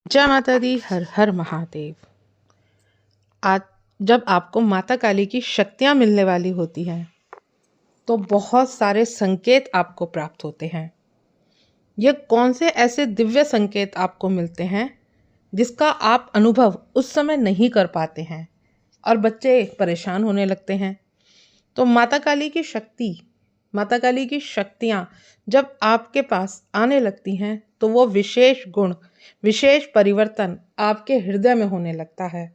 जय माता दी, हर हर महादेव। आज जब आपको माता काली की शक्तियाँ मिलने वाली होती हैं तो बहुत सारे संकेत आपको प्राप्त होते हैं। ये कौन से ऐसे दिव्य संकेत आपको मिलते हैं जिसका आप अनुभव उस समय नहीं कर पाते हैं और बच्चे परेशान होने लगते हैं। तो माता काली की शक्ति, माता काली की शक्तियाँ जब आपके पास आने लगती हैं तो वो विशेष गुण, विशेष परिवर्तन आपके हृदय में होने लगता है।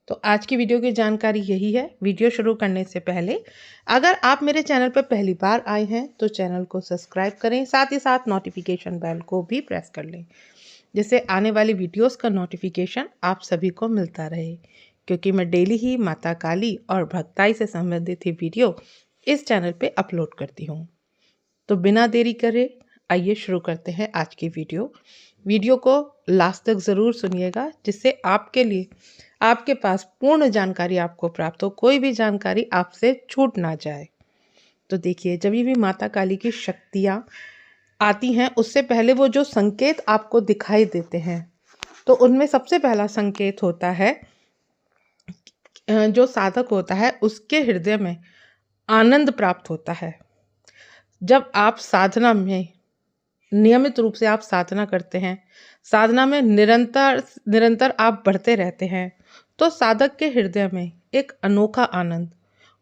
तो आज की वीडियो की जानकारी यही है। वीडियो शुरू करने से पहले अगर आप मेरे चैनल पर पहली बार आए हैं तो चैनल को सब्सक्राइब करें, साथ ही साथ नोटिफिकेशन बेल को भी प्रेस कर लें जिससे आने वाली वीडियोस का नोटिफिकेशन आप सभी को मिलता रहे, क्योंकि मैं डेली ही माता काली और भक्ताई से संबंधित ही वीडियो इस चैनल पे अपलोड करती हूँ। तो बिना देरी करे आइए शुरू करते हैं आज की वीडियो को लास्ट तक ज़रूर सुनिएगा जिससे आपके लिए आपके पास पूर्ण जानकारी आपको प्राप्त हो, कोई भी जानकारी आपसे छूट ना जाए। तो देखिए, जब भी माता काली की शक्तियाँ आती हैं उससे पहले वो जो संकेत आपको दिखाई देते हैं तो उनमें सबसे पहला संकेत होता है, जो साधक होता है उसके हृदय में आनंद प्राप्त होता है। जब आप साधना में नियमित रूप से आप साधना करते हैं, साधना में निरंतर निरंतर आप बढ़ते रहते हैं तो साधक के हृदय में एक अनोखा आनंद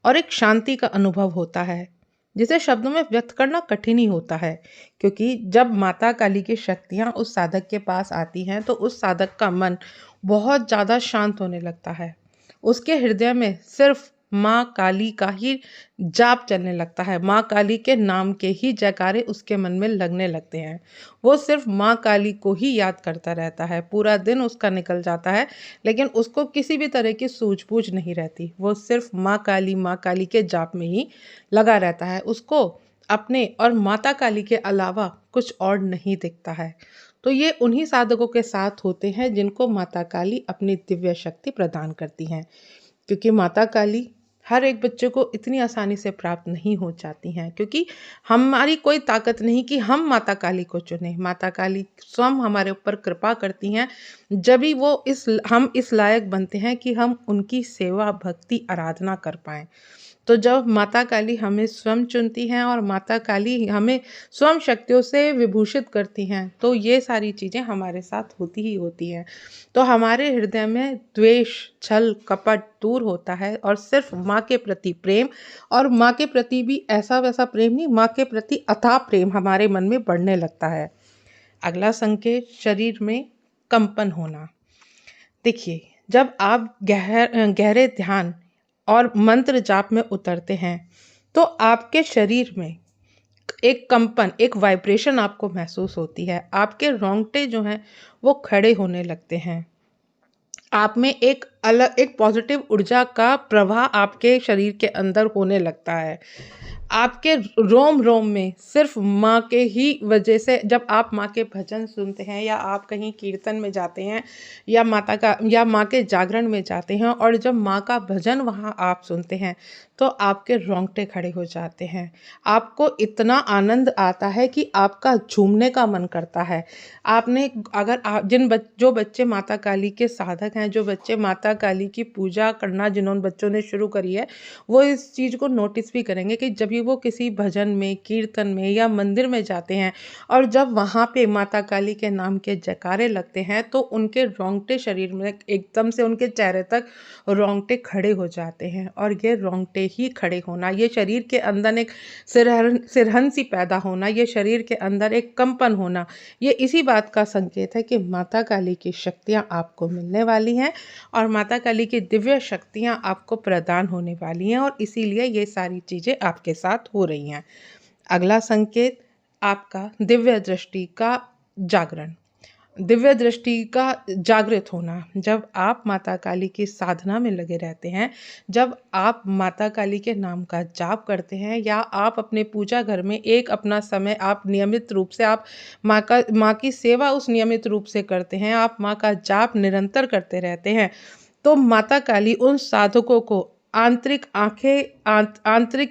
और एक शांति का अनुभव होता है जिसे शब्दों में व्यक्त करना कठिन ही होता है। क्योंकि जब माता काली की शक्तियाँ उस साधक के पास आती हैं तो उस साधक का मन बहुत ज़्यादा शांत होने लगता है। उसके हृदय में सिर्फ माँ काली का ही जाप चलने लगता है, माँ काली के नाम के ही जयकारे उसके मन में लगने लगते हैं। वो सिर्फ माँ काली को ही याद करता रहता है, पूरा दिन उसका निकल जाता है लेकिन उसको किसी भी तरह की सूझबूझ नहीं रहती। वो सिर्फ माँ काली के जाप में ही लगा रहता है। उसको अपने और माता काली के अलावा कुछ और नहीं दिखता है। तो ये उन्हीं साधकों के साथ होते हैं जिनको माता काली अपनी दिव्य शक्ति प्रदान करती हैं, क्योंकि माता काली हर एक बच्चे को इतनी आसानी से प्राप्त नहीं हो जाती हैं। क्योंकि हमारी कोई ताकत नहीं कि हम माता काली को चुनें। माता काली स्वयं हमारे ऊपर कृपा करती हैं जब भी हम इस लायक बनते हैं कि हम उनकी सेवा, भक्ति, आराधना कर पाएँ। तो जब माता काली हमें स्वयं चुनती हैं और माता काली हमें स्वयं शक्तियों से विभूषित करती हैं तो ये सारी चीज़ें हमारे साथ होती ही होती हैं। तो हमारे हृदय में द्वेष, छल, कपट दूर होता है और सिर्फ माँ के प्रति प्रेम, और माँ के प्रति भी ऐसा वैसा प्रेम नहीं, माँ के प्रति अथाह प्रेम हमारे मन में बढ़ने लगता है। अगला संकेत, शरीर में कंपन होना। देखिए, जब आप गहरे ध्यान और मंत्र जाप में उतरते हैं तो आपके शरीर में एक कंपन, एक वाइब्रेशन आपको महसूस होती है। आपके रोंगटे जो हैं वो खड़े होने लगते हैं। आप में एक पॉजिटिव ऊर्जा का प्रवाह आपके शरीर के अंदर होने लगता है। आपके रोम रोम में सिर्फ माँ के ही वजह से, जब आप माँ के भजन सुनते हैं या आप कहीं कीर्तन में जाते हैं या माँ के जागरण में जाते हैं और जब माँ का भजन वहाँ आप सुनते हैं तो आपके रोंगटे खड़े हो जाते हैं। आपको इतना आनंद आता है कि आपका झूमने का मन करता है। आपने अगर जो बच्चे माता काली के साधक हैं, जो बच्चे माता काली की पूजा करना जिन्होंने बच्चों ने शुरू करी है, वो इस चीज़ को नोटिस भी करेंगे कि जब भी वो किसी भजन में, कीर्तन में या मंदिर में जाते हैं और जब वहाँ पे माता काली के नाम के जयकारे लगते हैं तो उनके रोंगटे शरीर में एकदम से उनके चेहरे तक रोंगटे खड़े हो जाते हैं। और ये रोंगटे ही खड़े होना, ये शरीर के अंदर एक सिरहन सी पैदा होना, ये शरीर के अंदर एक कंपन होना, ये इसी बात का संकेत है कि माता काली की शक्तियाँ आपको मिलने वाली हैं और माता काली की दिव्य शक्तियाँ आपको प्रदान होने वाली हैं और इसीलिए ये सारी चीज़ें आपके साथ हो रही हैं। अगला संकेत, आपका दिव्य दृष्टि का जागरण, दिव्य दृष्टि का जागृत होना। जब आप माता काली की साधना में लगे रहते हैं, जब आप माता काली के नाम का जाप करते हैं या आप अपने पूजा घर में एक अपना समय आप नियमित रूप से आप माँ की सेवा उस नियमित रूप से करते हैं, आप माँ का जाप निरंतर करते रहते हैं, तो माता काली उन साधकों को आंतरिक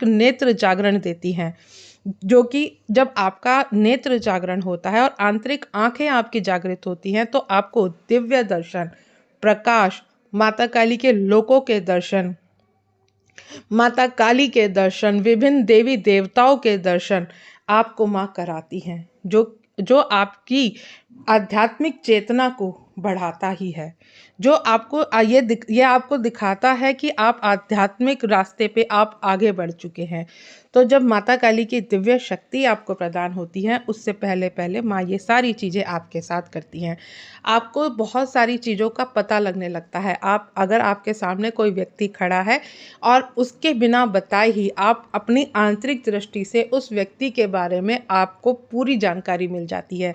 नेत्र जागरण देती हैं। जो कि जब आपका नेत्र जागरण होता है और आंतरिक आंखें आपकी जागृत होती हैं तो आपको दिव्य दर्शन, प्रकाश, माता काली के लोकों के दर्शन, माता काली के दर्शन, विभिन्न देवी देवताओं के दर्शन आपको माँ कराती हैं, जो जो आपकी आध्यात्मिक चेतना को बढ़ाता ही है, जो आपको ये आपको दिखाता है कि आप आध्यात्मिक रास्ते पे आप आगे बढ़ चुके हैं। तो जब माता काली की दिव्य शक्ति आपको प्रदान होती है, उससे पहले पहले माँ ये सारी चीज़ें आपके साथ करती हैं। आपको बहुत सारी चीज़ों का पता लगने लगता है। आप अगर आपके सामने कोई व्यक्ति खड़ा है और उसके बिना बताए ही आप अपनी आंतरिक दृष्टि से उस व्यक्ति के बारे में आपको पूरी जानकारी मिल जाती है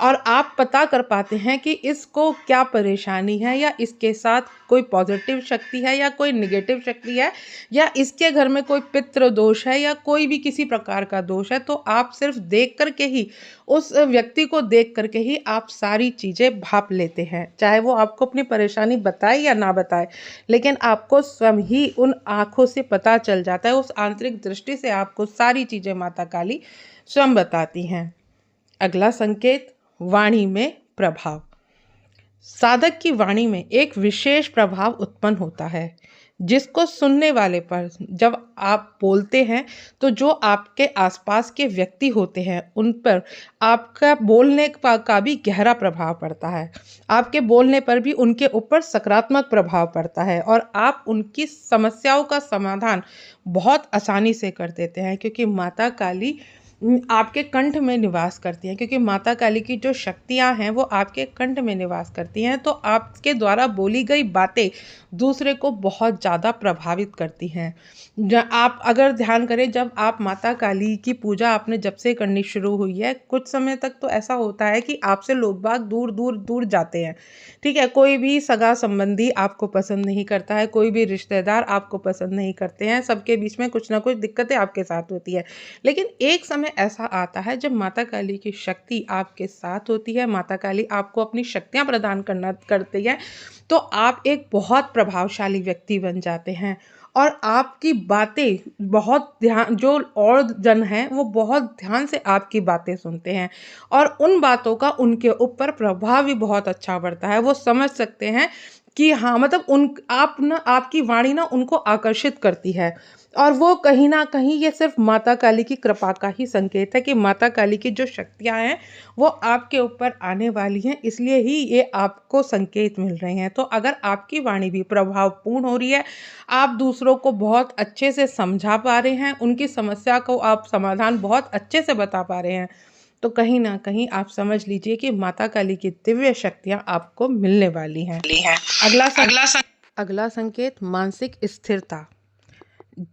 और आप पता कर पाते हैं कि इसको क्या परेशानी है, या इसके साथ कोई पॉजिटिव शक्ति है या कोई निगेटिव शक्ति है, या इसके घर में कोई पितृ दोष है या कोई भी किसी प्रकार का दोष है। तो आप सिर्फ देख करके ही, उस व्यक्ति को देख करके ही आप सारी चीज़ें भाप लेते हैं, चाहे वो आपको अपनी परेशानी बताए या ना बताए, लेकिन आपको स्वयं ही उन आँखों से पता चल जाता है। उस आंतरिक दृष्टि से आपको सारी चीज़ें माता काली स्वयं बताती हैं। अगला संकेत, वाणी में प्रभाव। साधक की वाणी में एक विशेष प्रभाव उत्पन्न होता है, जिसको सुनने वाले पर जब आप बोलते हैं तो जो आपके आसपास के व्यक्ति होते हैं उन पर आपका बोलने का भी गहरा प्रभाव पड़ता है। आपके बोलने पर भी उनके ऊपर सकारात्मक प्रभाव पड़ता है और आप उनकी समस्याओं का समाधान बहुत आसानी से कर देते हैं, क्योंकि माता काली आपके कंठ में निवास करती हैं। क्योंकि माता काली की जो शक्तियाँ हैं वो आपके कंठ में निवास करती हैं, तो आपके द्वारा बोली गई बातें दूसरे को बहुत ज़्यादा प्रभावित करती हैं। आप अगर ध्यान करें, जब आप माता काली की पूजा आपने जब से करनी शुरू हुई है, कुछ समय तक तो ऐसा होता है कि आपसे लोग बाग दूर दूर दूर जाते हैं, ठीक है। कोई भी सगा संबंधी आपको पसंद नहीं करता है, कोई भी रिश्तेदार आपको पसंद नहीं करते हैं, सबके बीच में कुछ ना कुछ दिक्कतें आपके साथ होती है। लेकिन एक समय ऐसा आता है जब माता काली की शक्ति आपके साथ होती है, माता काली आपको अपनी शक्तियाँ प्रदान करती है, तो आप एक बहुत प्रभावशाली व्यक्ति बन जाते हैं और आपकी बातें बहुत ध्यान, जो और जन हैं वो बहुत ध्यान से आपकी बातें सुनते हैं और उन बातों का उनके ऊपर प्रभाव भी बहुत अच्छा पड़ता है। वो समझ सकते हैं कि हाँ, मतलब आपकी वाणी ना उनको आकर्षित करती है और वो कहीं न कहीं ये सिर्फ़ माता काली की कृपा का ही संकेत है कि माता काली की जो शक्तियाँ हैं वो आपके ऊपर आने वाली हैं, इसलिए ही ये आपको संकेत मिल रहे हैं। तो अगर आपकी वाणी भी प्रभावपूर्ण हो रही है, आप दूसरों को बहुत अच्छे से समझा पा रहे हैं, उनकी समस्या को आप समाधान बहुत अच्छे से बता पा रहे हैं, तो कहीं न कहीं आप समझ लीजिए कि माता काली की दिव्य शक्तियाँ आपको मिलने वाली हैं। अगला संकेत, मानसिक स्थिरता।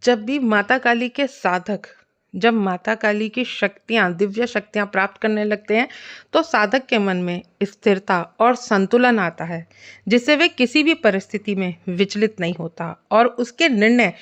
जब भी माता काली के साधक, जब माता काली की शक्तियाँ, दिव्य शक्तियाँ प्राप्त करने लगते हैं, तो साधक के मन में स्थिरता और संतुलन आता है, जिससे वे किसी भी परिस्थिति में विचलित नहीं होता और उसके निर्णय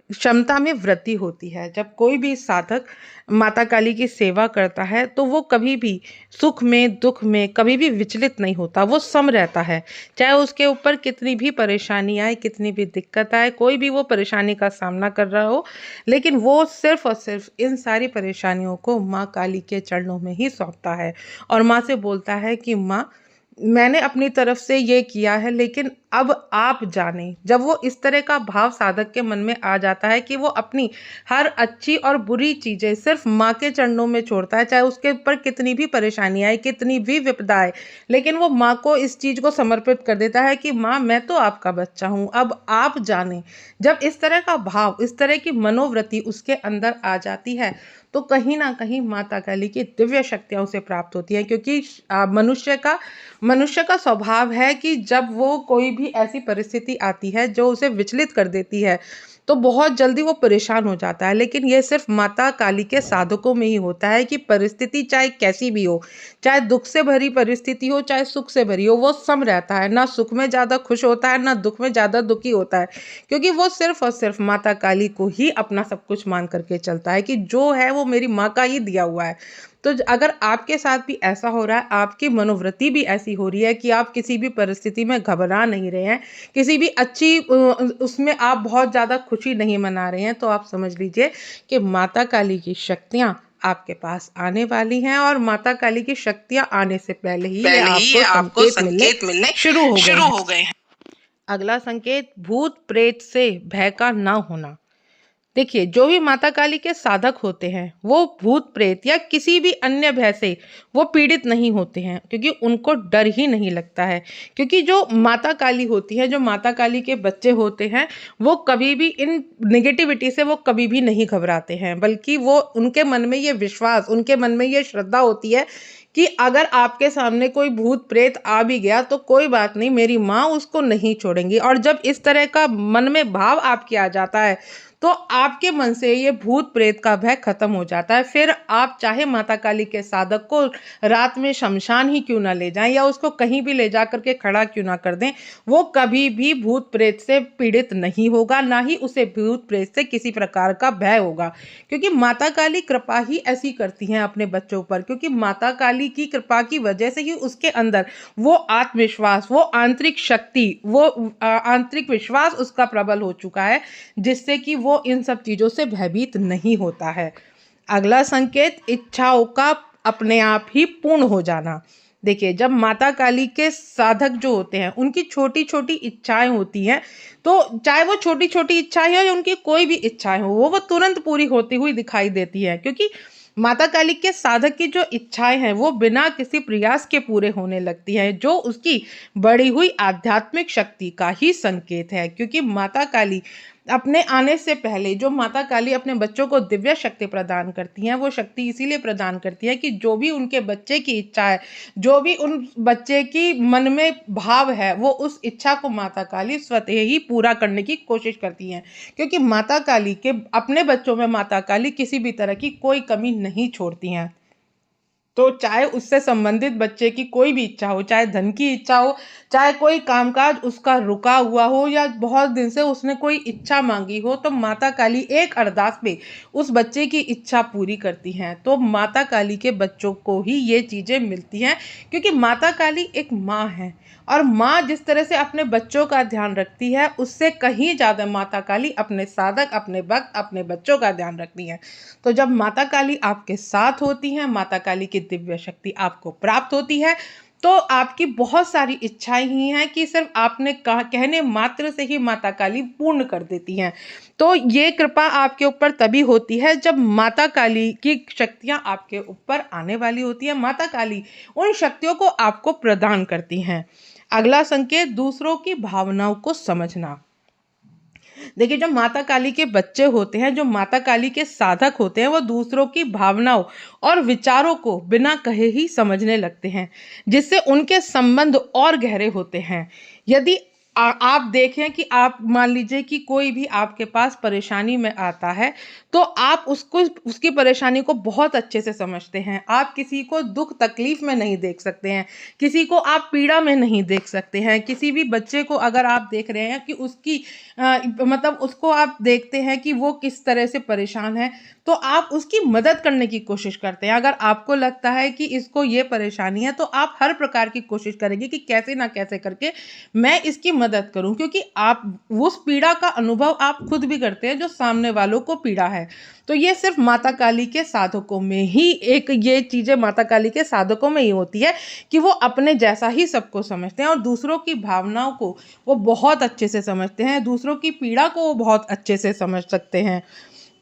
क्षमता में वृद्धि होती है। जब कोई भी साधक माता काली की सेवा करता है तो वो कभी भी सुख में, दुख में कभी भी विचलित नहीं होता, वो सम रहता है। चाहे उसके ऊपर कितनी भी परेशानी आए, कितनी भी दिक्कत आए, कोई भी वो परेशानी का सामना कर रहा हो, लेकिन वो सिर्फ और सिर्फ इन सारी परेशानियों को माँ काली के चरणों में ही सौंपता है और माँ से बोलता है कि माँ, मैंने अपनी तरफ से ये किया है, लेकिन अब आप जानें। जब वो इस तरह का भाव साधक के मन में आ जाता है कि वो अपनी हर अच्छी और बुरी चीज़ें सिर्फ माँ के चरणों में छोड़ता है, चाहे उसके ऊपर कितनी भी परेशानी आए, कितनी भी विपदा आए, लेकिन वो माँ को इस चीज़ को समर्पित कर देता है कि माँ, मैं तो आपका बच्चा हूँ, अब आप जानें। जब इस तरह का भाव, इस तरह की मनोवृत्ति उसके अंदर आ जाती है, तो कहीं ना कहीं माता काली की दिव्य शक्तियाँ उसे प्राप्त होती हैं, क्योंकि मनुष्य का स्वभाव है कि जब वो कोई भी ऐसी परिस्थिति आती है जो उसे विचलित कर देती है, तो बहुत जल्दी वो परेशान हो जाता है। लेकिन ये सिर्फ माता काली के साधकों में ही होता है कि परिस्थिति चाहे कैसी भी हो, चाहे दुख से भरी परिस्थिति हो, चाहे सुख से भरी हो, वो सम रहता है। ना सुख में ज़्यादा खुश होता है, ना दुख में ज़्यादा दुखी होता है, क्योंकि वो सिर्फ और सिर्फ माता काली को ही अपना सब कुछ मान करके चलता है कि जो है वो मेरी माँ का ही दिया हुआ है। तो अगर आपके साथ भी ऐसा हो रहा है, आपकी मनोवृत्ति भी ऐसी हो रही है कि आप किसी भी परिस्थिति में घबरा नहीं रहे हैं, किसी भी अच्छी उसमें आप बहुत ज़्यादा खुशी नहीं मना रहे हैं, तो आप समझ लीजिए कि माता काली की शक्तियाँ आपके पास आने वाली हैं और माता काली की शक्तियां आने से पहले ही ये आपको संकेत मिलने शुरू हो गए हैं। अगला संकेत, भूत प्रेत से भय का ना होना। देखिए, जो भी माता काली के साधक होते हैं वो भूत प्रेत या किसी भी अन्य भय से वो पीड़ित नहीं होते हैं, क्योंकि उनको डर ही नहीं लगता है। क्योंकि जो माता काली होती है, जो माता काली के बच्चे होते हैं, वो कभी भी इन निगेटिविटी से वो कभी भी नहीं घबराते हैं, बल्कि वो उनके मन में ये विश्वास, उनके मन में ये श्रद्धा होती है कि अगर आपके सामने कोई भूत प्रेत आ भी गया तो कोई बात नहीं, मेरी माँ उसको नहीं छोड़ेंगी। और जब इस तरह का मन में भाव आपके आ जाता है तो आपके मन से ये भूत प्रेत का भय खत्म हो जाता है। फिर आप चाहे माता काली के साधक को रात में शमशान ही क्यों ना ले जाएं या उसको कहीं भी ले जा करके खड़ा क्यों ना कर दें, वो कभी भी भूत प्रेत से पीड़ित नहीं होगा, ना ही उसे भूत प्रेत से किसी प्रकार का भय होगा। क्योंकि माता काली कृपा ही ऐसी करती हैं अपने बच्चों पर, क्योंकि माता काली की कृपा की वजह से ही उसके अंदर वो आत्मविश्वास, वो आंतरिक शक्ति, वो आंतरिक विश्वास उसका प्रबल हो चुका है, जिससे कि वो इन सब चीजों से भयभीत नहीं होता है। अगला संकेत, इच्छाओं का अपने आप ही पूर्ण हो जाना। देखिए, जब माता काली के साधक जो होते हैं उनकी छोटी छोटी इच्छाएं होती हैं, तो चाहे वो छोटी छोटी इच्छाएं हो या उनकी कोई भी इच्छाएं हो, वो तुरंत पूरी होती हुई दिखाई देती है। क्योंकि माता काली के साधक की जो इच्छाएं हैं वो बिना किसी प्रयास के पूरे होने लगती हैं, जो उसकी बढ़ी हुई आध्यात्मिक शक्ति का ही संकेत है। क्योंकि माता काली अपने आने से पहले, जो माता काली अपने बच्चों को दिव्य शक्ति प्रदान करती हैं, वो शक्ति इसीलिए प्रदान करती है कि जो भी उनके बच्चे की इच्छा है, जो भी उन बच्चे की मन में भाव है, वो उस इच्छा को माता काली स्वतः ही पूरा करने की कोशिश करती हैं। क्योंकि माता काली के अपने बच्चों में माता काली किसी भी तरह की कोई कमी नहीं छोड़ती हैं। तो चाहे उससे संबंधित बच्चे की कोई भी इच्छा हो, चाहे धन की इच्छा हो, चाहे कोई कामकाज उसका रुका हुआ हो, या बहुत दिन से उसने कोई इच्छा मांगी हो, तो माता काली एक अरदास में उस बच्चे की इच्छा पूरी करती हैं। तो माता काली के बच्चों को ही ये चीज़ें मिलती हैं, क्योंकि माता काली एक माँ है, और माँ जिस तरह से अपने बच्चों का ध्यान रखती है, उससे कहीं ज़्यादा माता काली अपने साधक, अपने भक्त, अपने बच्चों का ध्यान रखती है। तो जब माता काली आपके साथ होती हैं, माता काली की दिव्य शक्ति आपको प्राप्त होती है, तो आपकी बहुत सारी इच्छाएं ही हैं कि सिर्फ आपने कहने मात्र से ही माता काली पूर्ण कर देती हैं। तो ये कृपा आपके ऊपर तभी होती है जब माता काली की शक्तियां आपके ऊपर आने वाली होती है। माता काली उन शक्तियों को आपको प्रदान करती हैं। अगला संकेत, दूसरों की भावनाओं को समझना। देखिए, जो माता काली के बच्चे होते हैं, जो माता काली के साधक होते हैं, वो दूसरों की भावनाओं और विचारों को बिना कहे ही समझने लगते हैं, जिससे उनके संबंध और गहरे होते हैं। यदि आप देखें कि आप मान लीजिए कि कोई भी आपके पास परेशानी में आता है, तो आप उसको, उसकी परेशानी को बहुत अच्छे से समझते हैं। आप किसी को दुख तकलीफ में नहीं देख सकते हैं, किसी को आप पीड़ा में नहीं देख सकते हैं। किसी भी बच्चे को अगर आप देख रहे हैं कि उसकी मतलब उसको आप देखते हैं कि वो किस तरह से परेशान है, तो आप उसकी मदद करने की कोशिश करते हैं। अगर आपको लगता है कि इसको ये परेशानी है, तो आप हर प्रकार की कोशिश करेंगे कि कैसे ना कैसे करके मैं इसकी मदद करूं, क्योंकि आप उस पीड़ा का अनुभव आप खुद भी करते हैं जो सामने वालों को पीड़ा है। तो ये सिर्फ माता काली के साधकों में ही, एक ये चीज़ें माता काली के साधकों में ही होती है कि वो अपने जैसा ही सबको समझते हैं और दूसरों की भावनाओं को वो बहुत अच्छे से समझते हैं, दूसरों की पीड़ा को वो बहुत अच्छे से समझ सकते हैं।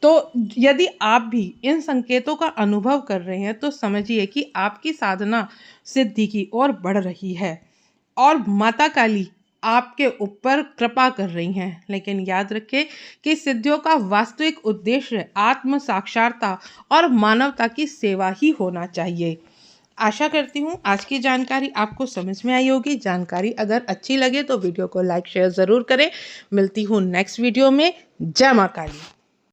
तो यदि आप भी इन संकेतों का अनुभव कर रहे हैं, तो समझिए कि आपकी साधना सिद्धि की ओर बढ़ रही है और माता काली आपके ऊपर कृपा कर रही हैं। लेकिन याद रखें कि सिद्धियों का वास्तविक उद्देश्य आत्म साक्षात्कार और मानवता की सेवा ही होना चाहिए। आशा करती हूँ आज की जानकारी आपको समझ में आई होगी। जानकारी अगर अच्छी लगे तो वीडियो को लाइक शेयर ज़रूर करें। मिलती हूँ नेक्स्ट वीडियो में। जय माँ काली।